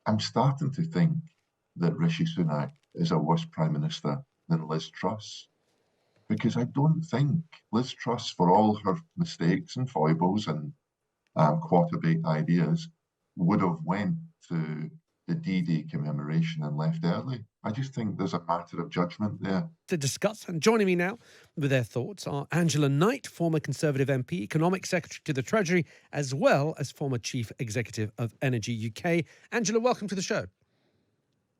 I'm starting to think that Rishi Sunak is a worse Prime Minister than Liz Truss, because I don't think Liz Truss, for all her mistakes and foibles and quarter-baked ideas, would have went to the D-Day commemoration and left early. I just think there's a matter of judgment there. To discuss, and joining me now with their thoughts are Angela Knight, former Conservative MP, Economic Secretary to the Treasury, as well as former Chief Executive of Energy UK. Angela, welcome to the show.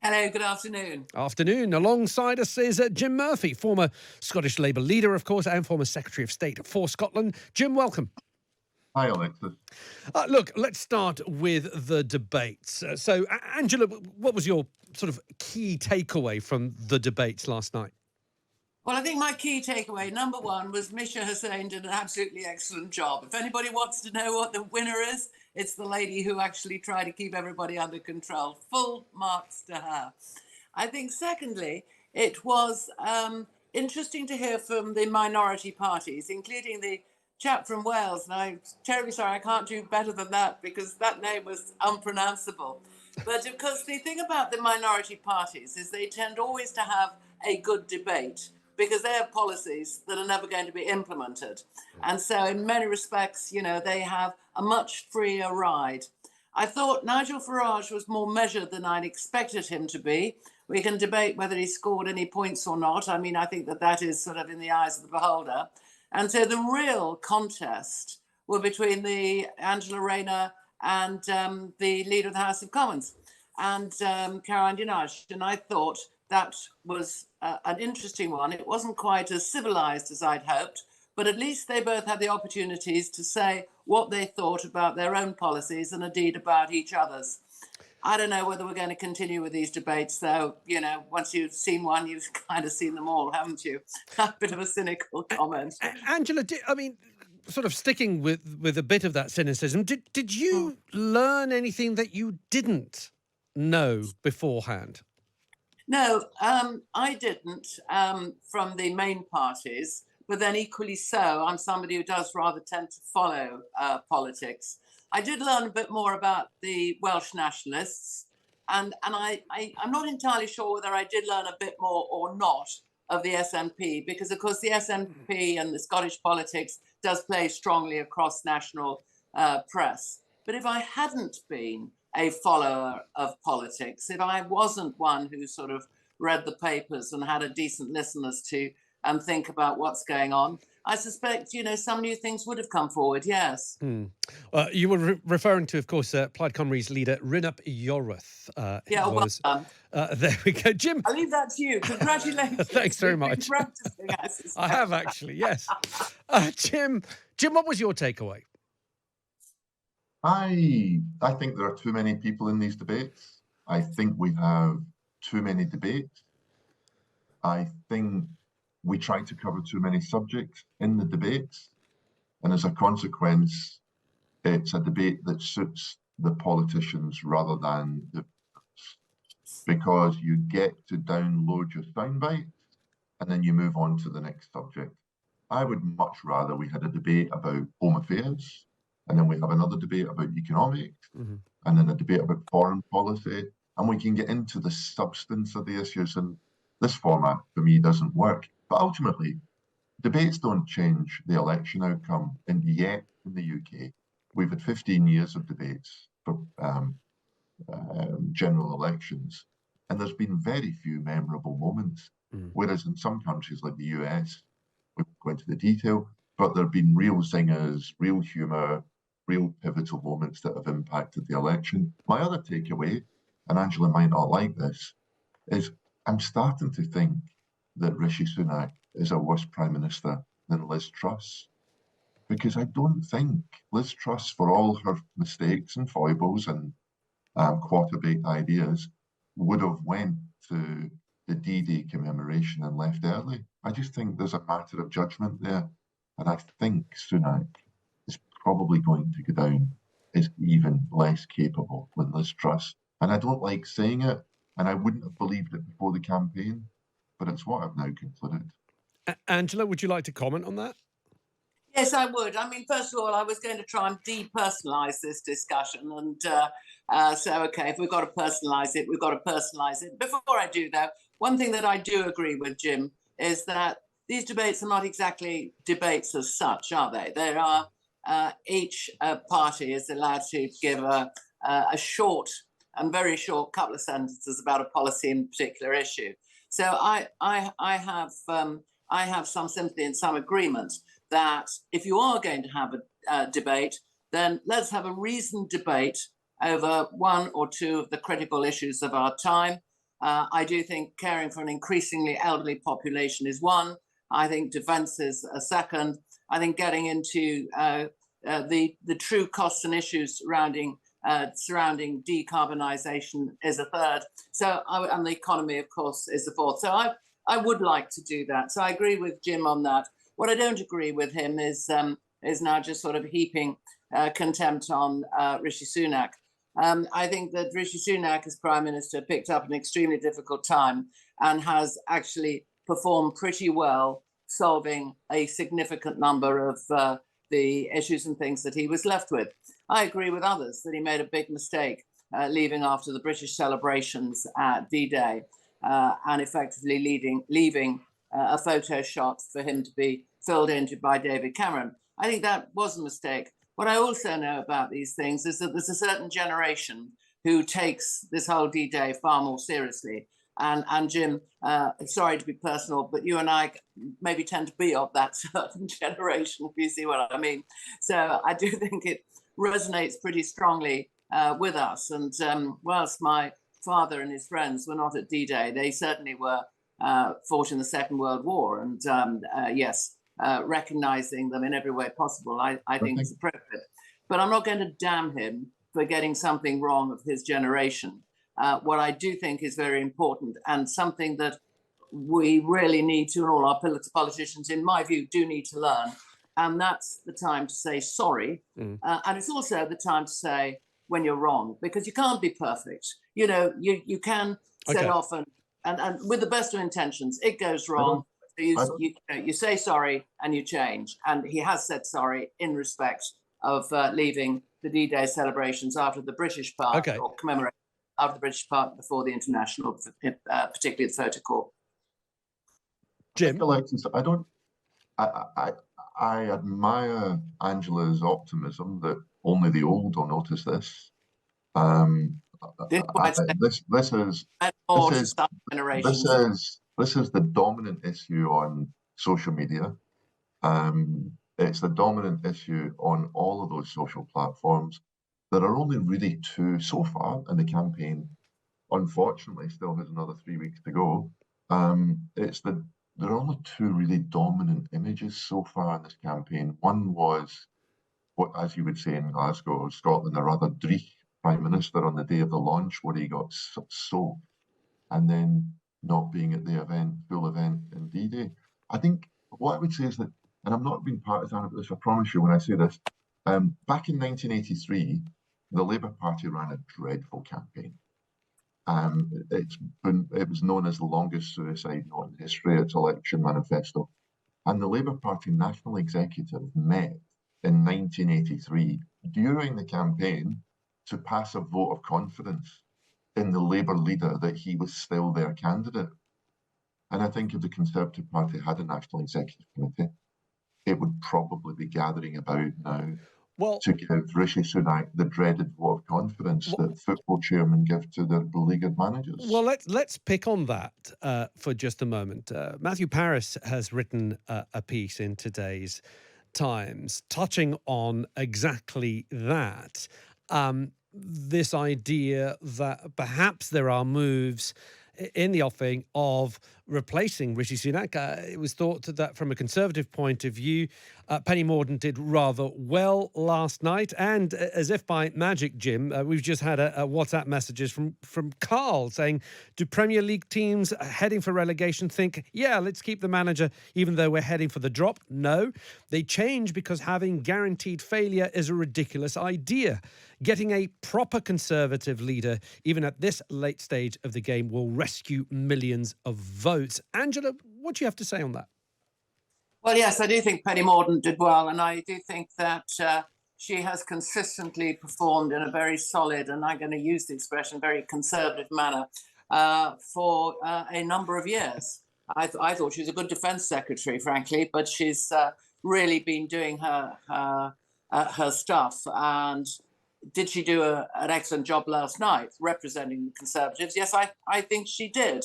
Hello, good afternoon. Afternoon. Alongside us is Jim Murphy, former Scottish Labour leader, of course, and former Secretary of State for Scotland. Jim, welcome. Hi, Alexis. Look, let's start with the debates. So, Angela, what was your sort of key takeaway from the debates last night? Well, I think my key takeaway, number one, was Misha Hussain did an absolutely excellent job. If anybody wants to know what the winner is, it's the lady who actually tried to keep everybody under control. Full marks to her. I think, secondly, it was interesting to hear from the minority parties, including the chap from Wales. And I'm terribly sorry, I can't do better than that because that name was unpronounceable. But of course, the thing about the minority parties is they tend always to have a good debate because they have policies that are never going to be implemented. And so in many respects, you know, they have a much freer ride. I thought Nigel Farage was more measured than I'd expected him to be. We can debate whether he scored any points or not. I mean, I think that is sort of in the eyes of the beholder. And so the real contest were between the Angela Rayner and the Leader of the House of Commons and Caroline Dinaj. And I thought that was an interesting one. It wasn't quite as civilized as I'd hoped, but at least they both had the opportunities to say what they thought about their own policies and indeed about each other's. I don't know whether we're going to continue with these debates, though. You know, once you've seen one, you've kind of seen them all, haven't you? A bit of a cynical comment. Angela, sort of sticking with a bit of that cynicism, did you learn anything that you didn't know beforehand? No, I didn't from the main parties, but then equally so, I'm somebody who does rather tend to follow politics. I did learn a bit more about the Welsh nationalists, and I'm not entirely sure whether I did learn a bit more or not of the SNP, because of course the SNP and the Scottish politics does play strongly across national press. But if I hadn't been a follower of politics, if I wasn't one who sort of read the papers and had a decent listen as to think about what's going on, I suspect, you know, some new things would have come forward, yes. You were referring to, of course, Plaid Cymru's leader, Rhiannon Iorwerth. Well done. There we go. Jim. I'll leave that to you. Congratulations. Thanks very much. Practicing, I have actually, yes. Jim, what was your takeaway? I think there are too many people in these debates. I think we have too many debates. I think we try to cover too many subjects in the debates. And as a consequence, it's a debate that suits the politicians rather than the because you get to download your soundbites and then you move on to the next subject. I would much rather we had a debate about home affairs, and then we have another debate about economics, and then a debate about foreign policy, and we can get into the substance of the issues. And this format, for me, doesn't work. But ultimately, debates don't change the election outcome. And yet, in the UK, we've had 15 years of debates for general elections, and there's been very few memorable moments. Whereas in some countries like the US, we won't go into the detail, but there have been real zingers, real humour, real pivotal moments that have impacted the election. My other takeaway, and Angela might not like this, is I'm starting to think that Rishi Sunak is a worse Prime Minister than Liz Truss. Because I don't think Liz Truss, for all her mistakes and foibles and quarter-baked ideas, would have went to the D-Day commemoration and left early. I just think there's a matter of judgment there. And I think Sunak is probably going to go down as even less capable than Liz Truss. And I don't like saying it, and I wouldn't have believed it before the campaign, but it's what I've now concluded. Angela, would you like to comment on that? Yes, I would. I mean, first of all, I was going to try and depersonalize this discussion. And so, okay, if we've got to personalize it, we've got to personalize it. Before I do that, one thing that I do agree with Jim is that these debates are not exactly debates as such, are they? There are, each party is allowed to give a short and very short couple of sentences about a policy in a particular issue. So I have some sympathy and some agreement that if you are going to have a debate, then let's have a reasoned debate over one or two of the critical issues of our time. I do think caring for an increasingly elderly population is one. I think defence is a second. I think getting into the true costs and issues surrounding decarbonisation is a third. And the economy, of course, is the fourth. So I would like to do that. So I agree with Jim on that. What I don't agree with him is now just sort of heaping contempt on Rishi Sunak. I think that Rishi Sunak, as Prime Minister, picked up an extremely difficult time and has actually performed pretty well, solving a significant number of the issues and things that he was left with. I agree with others that he made a big mistake leaving after the British celebrations at D-Day and effectively leaving a photo shot for him to be filled in by David Cameron. I think that was a mistake. What I also know about these things is that there's a certain generation who takes this whole D-Day far more seriously. And Jim, sorry to be personal, but you and I maybe tend to be of that certain generation, if you see what I mean. So I do think it resonates pretty strongly with us. And whilst my father and his friends were not at D-Day, they certainly were fought in the Second World War. And yes, recognizing them in every way possible, I think is appropriate. But I'm not going to damn him for getting something wrong of his generation. What I do think is very important and something that we really need to, and all our politicians, in my view, do need to learn. And that's the time to say sorry. And it's also the time to say when you're wrong, because you can't be perfect. You know, you can set off and with the best of intentions, it goes wrong. So you say sorry and you change. And he has said sorry in respect of leaving the D-Day celebrations after the British part or commemorate after the British part before the international, particularly the photo call. Jim? Alexis, I admire Angela's optimism that only the old will notice this. This is the dominant issue on social media. It's the dominant issue on all of those social platforms. There are only really two so far, and the campaign, unfortunately, still has another 3 weeks to go. There are only two really dominant images so far in this campaign. One was what, as you would say in Glasgow, Scotland, a rather dreich Prime Minister on the day of the launch where he got soaked, and then not being at the event, full event in D-Day. I think what I would say is that, and I'm not being partisan about this, I promise you when I say this, back in 1983, the Labour Party ran a dreadful campaign. It was known as the longest suicide note in history, its election manifesto. And the Labour Party National Executive met in 1983 during the campaign to pass a vote of confidence in the Labour leader that he was still their candidate. And I think if the Conservative Party had a National Executive Committee, it would probably be gathering about now to give Rishi Sunak the dreaded vote of confidence that football chairmen give to their beleaguered managers. Well, let's pick on that for just a moment. Matthew Parris has written a piece in today's Times touching on exactly that. This idea that perhaps there are moves in the offing of replacing Rishi Sunak. It was thought that from a Conservative point of view, Penny Mordaunt did rather well last night. And as if by magic, Jim, we've just had a WhatsApp messages from Carl saying, do Premier League teams heading for relegation think, yeah, let's keep the manager even though we're heading for the drop? No, they change because having guaranteed failure is a ridiculous idea. Getting a proper Conservative leader, even at this late stage of the game, will rescue millions of votes. Angela, what do you have to say on that? Well, yes, I do think Penny Mordaunt did well, and I do think that she has consistently performed in a very solid, and I'm going to use the expression, very conservative manner for a number of years. I thought she was a good defence secretary, frankly, but she's really been doing her stuff. And did she do an excellent job last night representing the Conservatives? Yes, I think she did.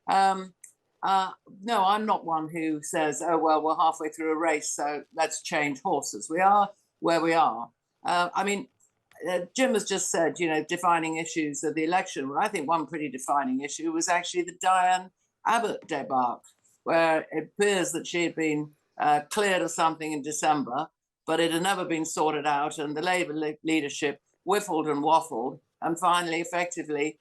No, I'm not one who says, oh, well, we're halfway through a race, so let's change horses. We are where we are. I mean, Jim has just said, defining issues of the election. Well, I think one pretty defining issue was actually the Diane Abbott debacle, where it appears that she had been cleared of something in December, but it had never been sorted out, and the Labour leadership whiffled and waffled and finally effectively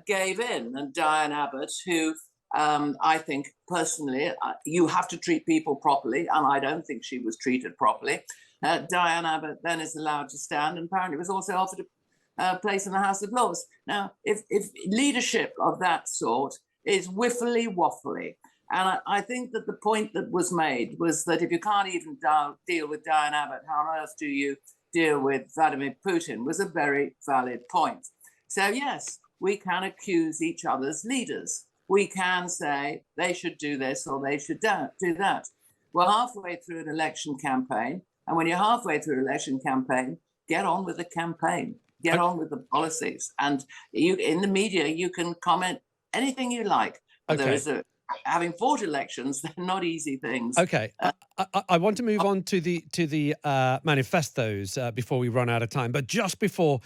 gave in. And Diane Abbott, who I think personally, you have to treat people properly, and I don't think she was treated properly. Diane Abbott then is allowed to stand, and apparently was also offered a place in the House of Lords. Now, if leadership of that sort is whiffly waffly, and I think that the point that was made was that if you can't even deal with Diane Abbott, how on earth do you deal with Vladimir Putin, was a very valid point. So yes, we can accuse each other's leaders. We can say they should do this or they should do that. We're halfway through an election campaign. And when you're halfway through an election campaign, get on with the campaign, get on with the policies. And in the media, you can comment anything you like. But there is having fought elections, they're not easy things. Okay, I want to move on to the manifestos before we run out of time. But just before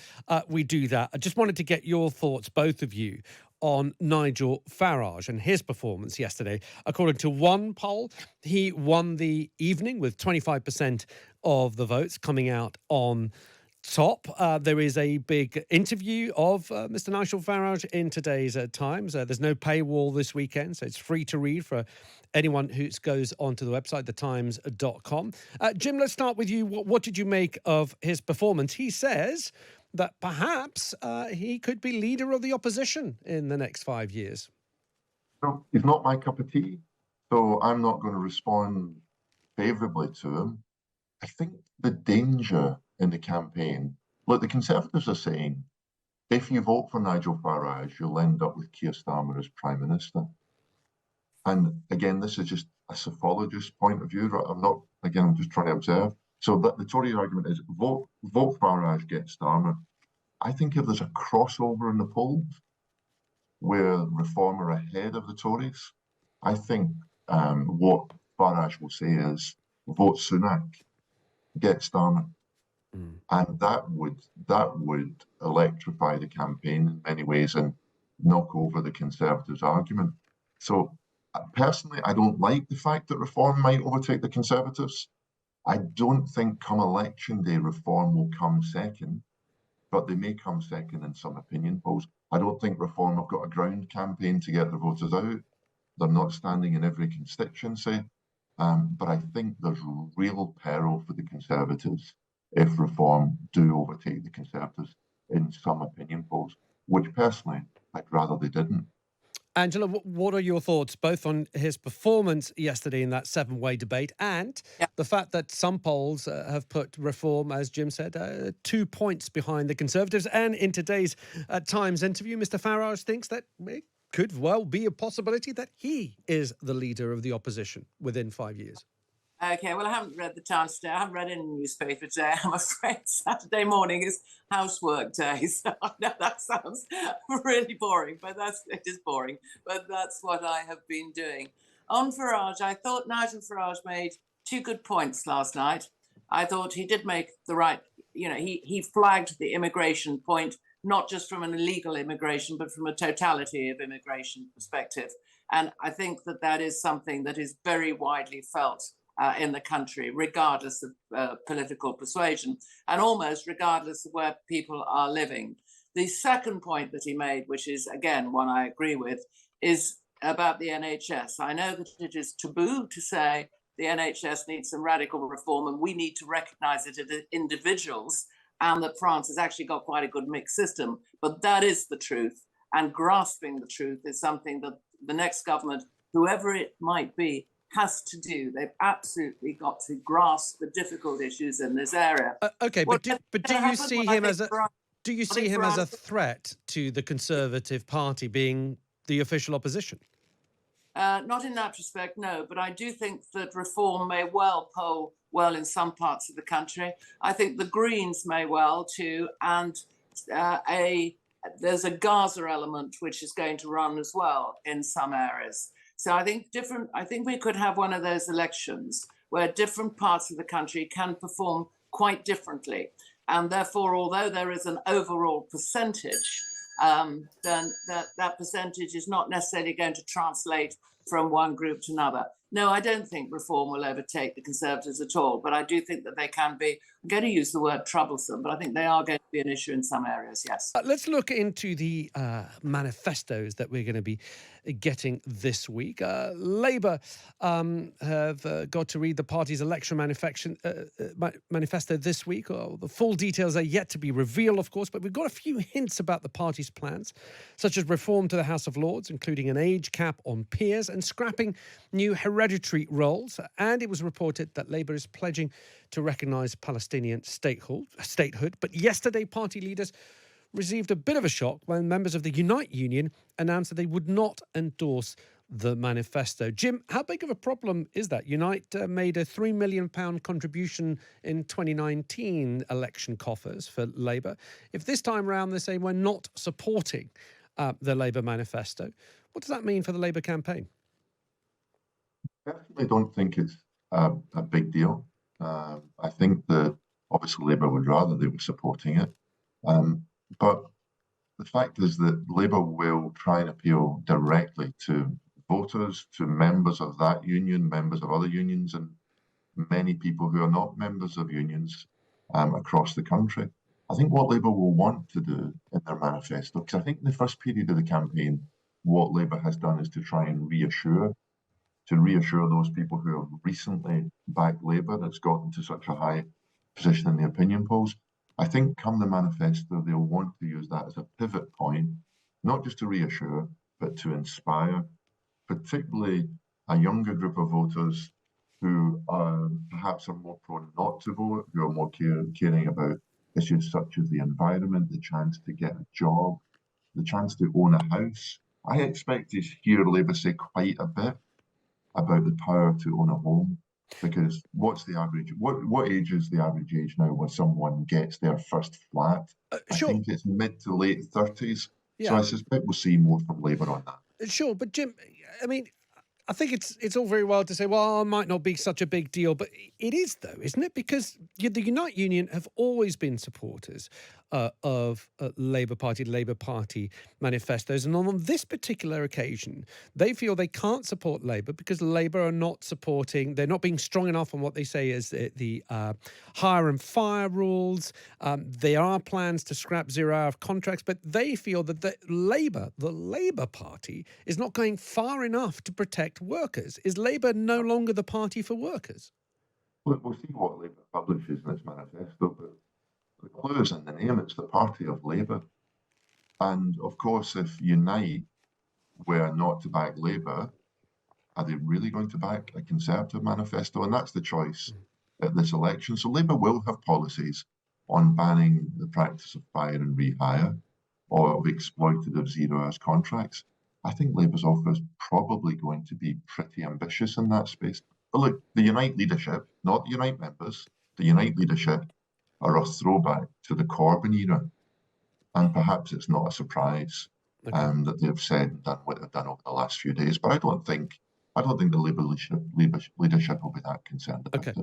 we do that, I just wanted to get your thoughts, both of you, on Nigel Farage and his performance yesterday. According to one poll, he won the evening with 25% of the votes, coming out on top. There is a big interview of Mr. Nigel Farage in today's Times. There's no paywall this weekend, so it's free to read for anyone who goes onto the website, thetimes.com. Jim, let's start with you. What did you make of his performance? He says that perhaps he could be leader of the opposition in the next 5 years. No, he's not my cup of tea, so I'm not going to respond favourably to him. I think the danger in the campaign, look, the Conservatives are saying, if you vote for Nigel Farage, you'll end up with Keir Starmer as Prime Minister. And again, this is just a psephologist point of view. I'm just trying to observe. So that the Tory argument is vote Farage, get Starmer. I think if there's a crossover in the polls where Reform are ahead of the Tories, I think what Farage will say is vote Sunak, get Starmer. And that would electrify the campaign in many ways and knock over the Conservatives' argument. So personally, I don't like the fact that Reform might overtake the Conservatives. I don't think come election day Reform will come second, but they may come second in some opinion polls. I don't think Reform have got a ground campaign to get their voters out. They're not standing in every constituency. But I think there's real peril for the Conservatives if Reform do overtake the Conservatives in some opinion polls, which personally, I'd rather they didn't. Angela, what are your thoughts both on his performance yesterday in that 7-way debate and the fact that some polls have put Reform, as Jim said, 2 points behind the Conservatives? And in today's Times interview, Mr. Farage thinks that it could well be a possibility that he is the leader of the opposition within 5 years. Okay, well, I haven't read the Times today. I haven't read any newspaper today. I'm afraid Saturday morning is housework day. So I know that sounds really boring, but it is boring. But that's what I have been doing. On Farage, I thought Nigel Farage made 2 good points last night. I thought he did make the right, he flagged the immigration point, not just from an illegal immigration, but from a totality of immigration perspective. And I think that is something that is very widely felt in the country, regardless of political persuasion, and almost regardless of where people are living. The second point that he made, which is, again, one I agree with, is about the NHS. I know that it is taboo to say the NHS needs some radical reform and we need to recognise it as individuals, and that France has actually got quite a good mixed system. But that is the truth, and grasping the truth is something that the next government, whoever it might be, has to do. They've absolutely got to grasp the difficult issues in this area. Okay, What but do you see him as a a threat to the Conservative Party being the official opposition? Not in that respect, no. But I do think that reform may well poll well in some parts of the country. I think the Greens may well too, and there's a Gaza element which is going to run as well in some areas. So I think we could have one of those elections where different parts of the country can perform quite differently. And therefore, although there is an overall percentage, then that percentage is not necessarily going to translate from one group to another. No, I don't think reform will overtake the Conservatives at all, but I do think that they can be, I'm going to use the word troublesome, but I think they are going to be an issue in some areas, yes. Let's look into the manifestos that we're going to be getting this week. Labour have got to read the party's election manifesto this week. The full details are yet to be revealed, of course, but we've got a few hints about the party's plans, such as reform to the House of Lords, including an age cap on peers and scrapping new hereditary roles. And it was reported that Labour is pledging to recognise Palestinian statehood. But yesterday, party leaders received a bit of a shock when members of the Unite Union announced that they would not endorse the manifesto. Jim, how big of a problem is that? Unite made a £3 million contribution in 2019 election coffers for Labour. If this time round they say we're not supporting the Labour manifesto, what does that mean for the Labour campaign? I personally don't think it's a big deal. I think that obviously Labour would rather they were supporting it. But the fact is that Labour will try and appeal directly to voters, to members of that union, members of other unions, and many people who are not members of unions across the country. I think what Labour will want to do in their manifesto, because I think in the first period of the campaign, what Labour has done is to try and reassure those people who have recently backed Labour that's gotten to such a high position in the opinion polls. I think come the manifesto, they'll want to use that as a pivot point, not just to reassure, but to inspire, particularly a younger group of voters who perhaps are more prone not to vote, who are more caring about issues such as the environment, the chance to get a job, the chance to own a house. I expect to hear Labour say quite a bit about the power to own a home, because what's the average? What age is the average age now where someone gets their first flat? Sure. I think it's mid to late 30s. Yeah. So I suspect we'll see more from Labour on that. Sure, but Jim, I mean, I think it's all very well to say, well, it might not be such a big deal, but it is, though, isn't it? Because the Unite Union have always been supporters of Labour Party manifestos. And on this particular occasion, they feel they can't support Labour because Labour are not supporting, they're not being strong enough on what they say is the hire and fire rules. There are plans to scrap zero-hour contracts, but they feel that the Labour Party, is not going far enough to protect workers. Is Labour no longer the party for workers? We'll see what Labour publishes in its manifesto, but the clue is in the name. It's the party of Labour. And of course, if Unite were not to back Labour, are they really going to back a Conservative manifesto? And that's the choice at this election. So Labour will have policies on banning the practice of fire and rehire or of exploitative zero-hours contracts. I think Labour's offer is probably going to be pretty ambitious in that space. But look, the Unite leadership, not the Unite members, the Unite leadership are a throwback to the Corbyn era. And perhaps it's not a surprise that they've said and done what they've done over the last few days. But I don't think the Labour leadership will be that concerned about it.